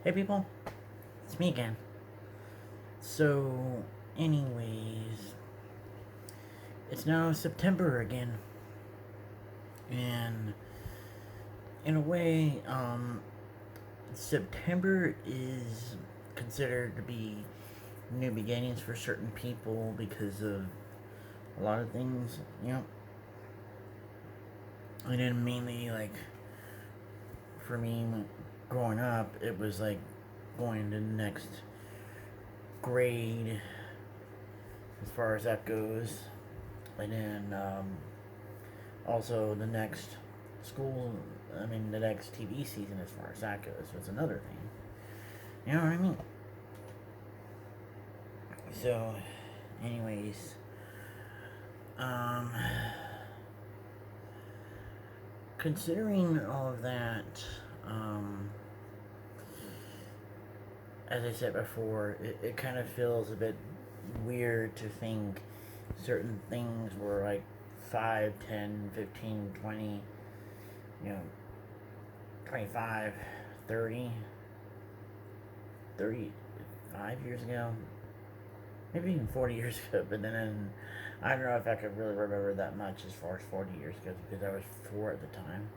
Hey people, it's me again. So, anyways, it's now September again, and in a way, September is considered to be new beginnings for certain people because of a lot of things, And then mainly, like, for me, growing up, it was like going to the next grade as far as that goes. And then also the next school, the next TV season as far as that goes. So it's another thing. You know what I mean? So, anyways, um, considering all of that, as I said before, it kind of feels a bit weird to think certain things were like 5, 10, 15, 20, you know, 25, 30, 35 years ago, maybe even 40 years ago, but then I don't know if I could really remember that much as far as 40 years ago because I was 4 at the time.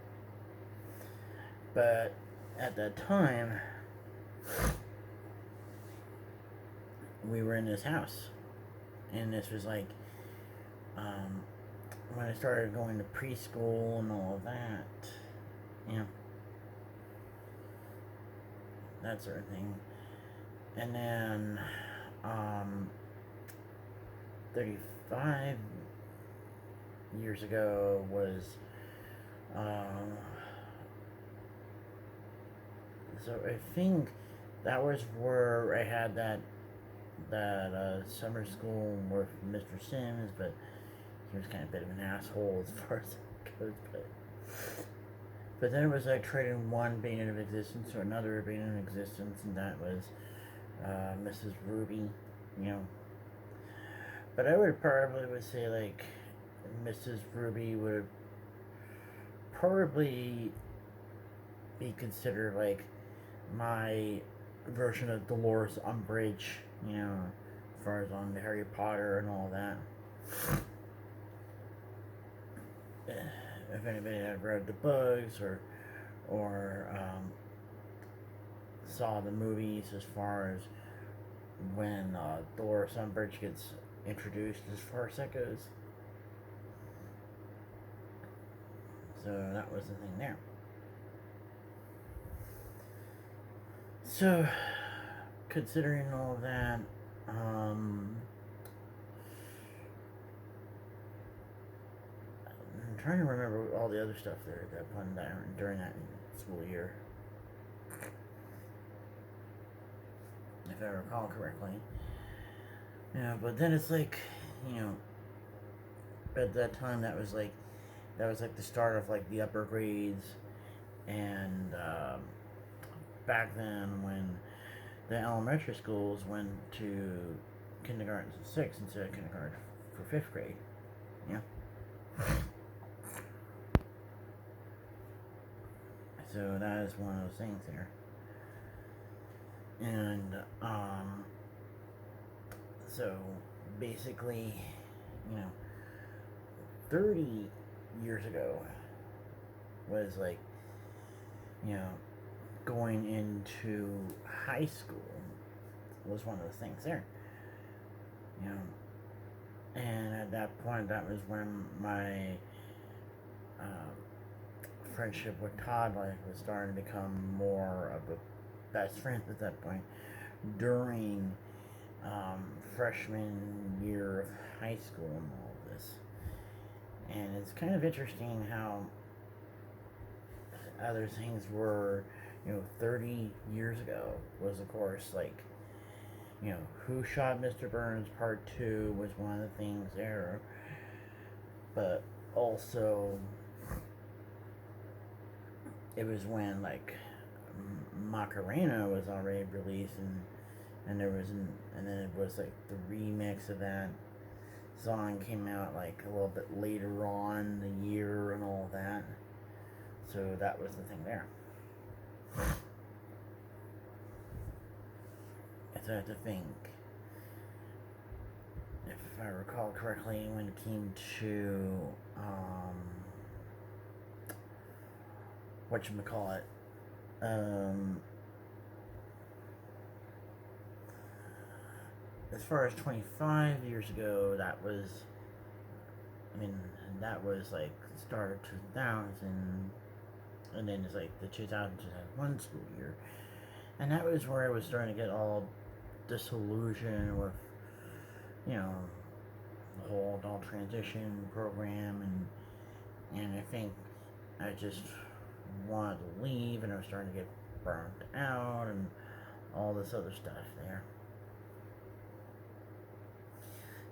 But at that time, we were in this house, and this was like when I started going to preschool and all of that, you know, that sort of thing. And then 35 years ago was um, so I think that was where I had that summer school with Mr. Sims, but he was kind of a bit of an asshole as far as that goes. But then it was like trading one being in existence or another being in existence, and that was Mrs. Ruby, you know. But I would say like Mrs. Ruby would probably be considered like my version of Dolores Umbridge, you know, as far as on Harry Potter and all that. If anybody had read the books or saw the movies, as far as when Dolores Umbridge gets introduced, as far as that goes. So that was the thing there. So, considering all of that, I'm trying to remember all the other stuff there that went down during that school year, if I recall correctly. Yeah, but then it's like, you know, at that time that was like the start of like the upper grades, and back then when the elementary schools went to kindergarten to 6 instead of kindergarten for 5th grade. Yeah. So that is one of those things there. And so basically, you know, 30 years ago was like, you know, going into high school was one of the things there. You know, and at that point, that was when my friendship with Todd was starting to become more of a best friend at that point during freshman year of high school and all of this. And it's kind of interesting how other things were, 30 years ago was, of course, like, Who Shot Mr. Burns Part 2 was one of the things there. But also, it was when, like, Macarena was already released, and then it was, like, the remix of that song came out, like, a little bit later on the year and all that. So that was the thing there. also have to think, if I recall correctly, when it came to whatchamacallit, as far as 25 years ago, that was, that was like start of 2000, and then it's like the 2001 school year, and that was where I was starting to get all disillusioned with, the whole adult transition program, and I think I just wanted to leave, and I was starting to get burned out, and all this other stuff there.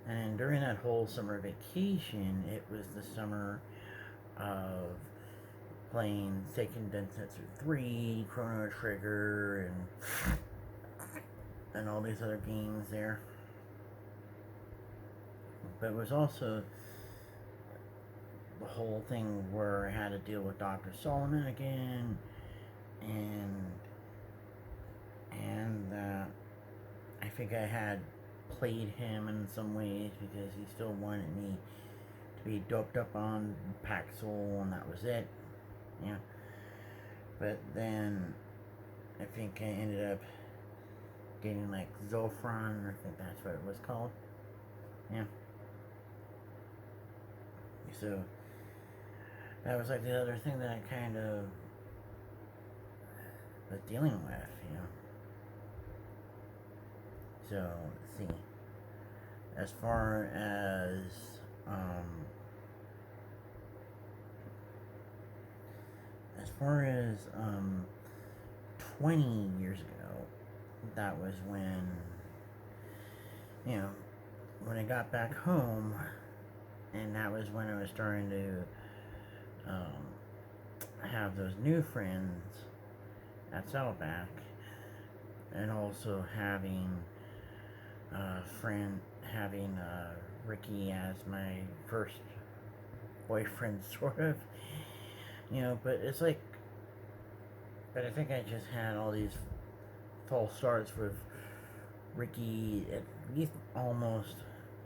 And during that whole summer vacation, it was the summer of playing Seiken Densetsu 3, Chrono Trigger, and all these other games there. But it was also the whole thing where I had to deal with Dr. Solomon again, and I think I had played him in some ways because he still wanted me to be doped up on Paxil, and that was it. Yeah. But then I think I ended up getting like Zofran, I think that's what it was called. Yeah. So that was like the other thing that I kind of was dealing with, So, let's see. As far as 20 years ago, that was when, when I got back home, and that was when I was starting to have those new friends at Saddleback, and also having Ricky as my first boyfriend, sort of, but it's like, but I think I just had all these false starts with Ricky at least almost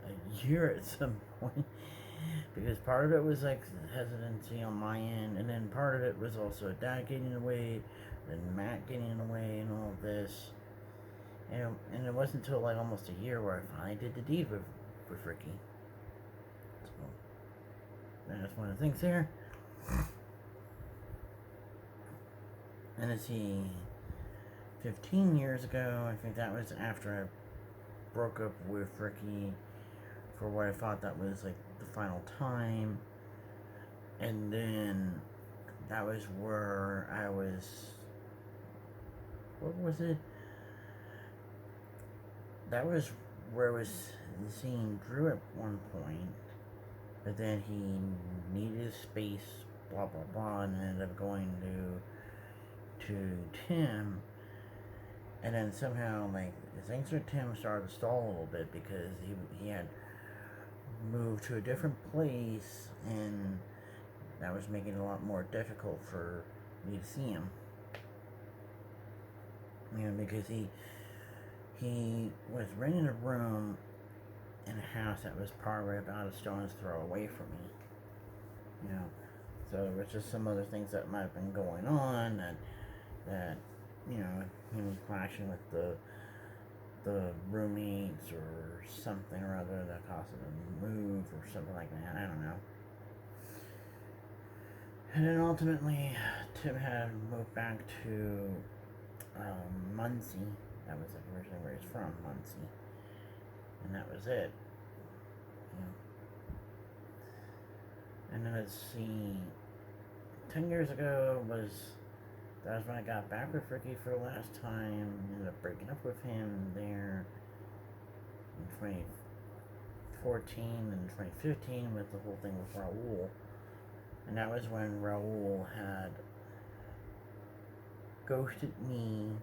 a year at some point, because part of it was like hesitancy on my end, and then part of it was also Dad getting away, and Matt getting away, and all of this. And it wasn't until like almost a year where I finally did the deed with Ricky. So that's one of the things there. And let's see, 15 years ago, I think that was after I broke up with Ricky for what I thought that was like the final time. And then that was where I was, what was it? That was where I was seeing Drew at one point, but then he needed space, blah blah blah, and ended up going to Tim, and then somehow like things with Tim started to stall a little bit because he had moved to a different place, and that was making it a lot more difficult for me to see him, because he was renting a room in a house that was probably about a stone's throw away from me. So it was just some other things that might have been going on that him clashing with the roommates or something or other that caused him to move or something like that. I don't know. And then ultimately, Tim had moved back to Muncie. That was like originally where he's from, Muncie. And that was it. And then let's see, 10 years ago that was when I got back with Ricky for the last time. Ended up breaking up with him there in 2014 and 2015 with the whole thing with Raul. And that was when Raul had ghosted me.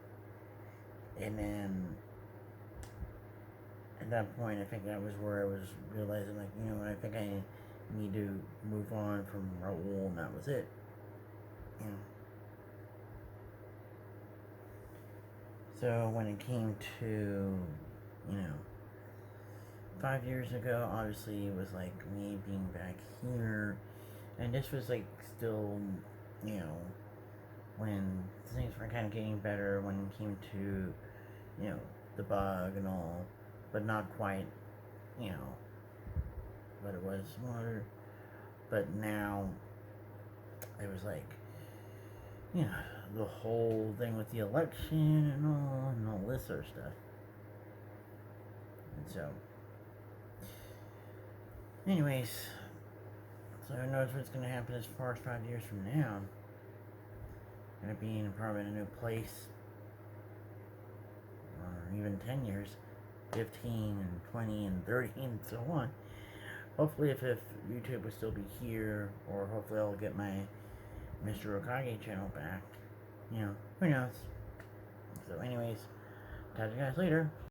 And then at that point, I think that was where I was realizing, like, I think I need to move on from Raul, and that was it. So when it came to, 5 years ago, obviously it was like me being back here, and this was like still, you know, when things were kind of getting better when it came to, the bug and all, but not quite, you know, what it was more. But now it was like, you know, the whole thing with the election and all this sort of stuff. And so, anyways, so who knows what's going to happen as far as 5 years from now. I'm going to be in probably in a new place, or even 10 years, 15 and 20 and 30 and so on. Hopefully, if YouTube will still be here, or hopefully I'll get my Mr. Okage channel back. Who knows? So, anyways, talk to you guys later.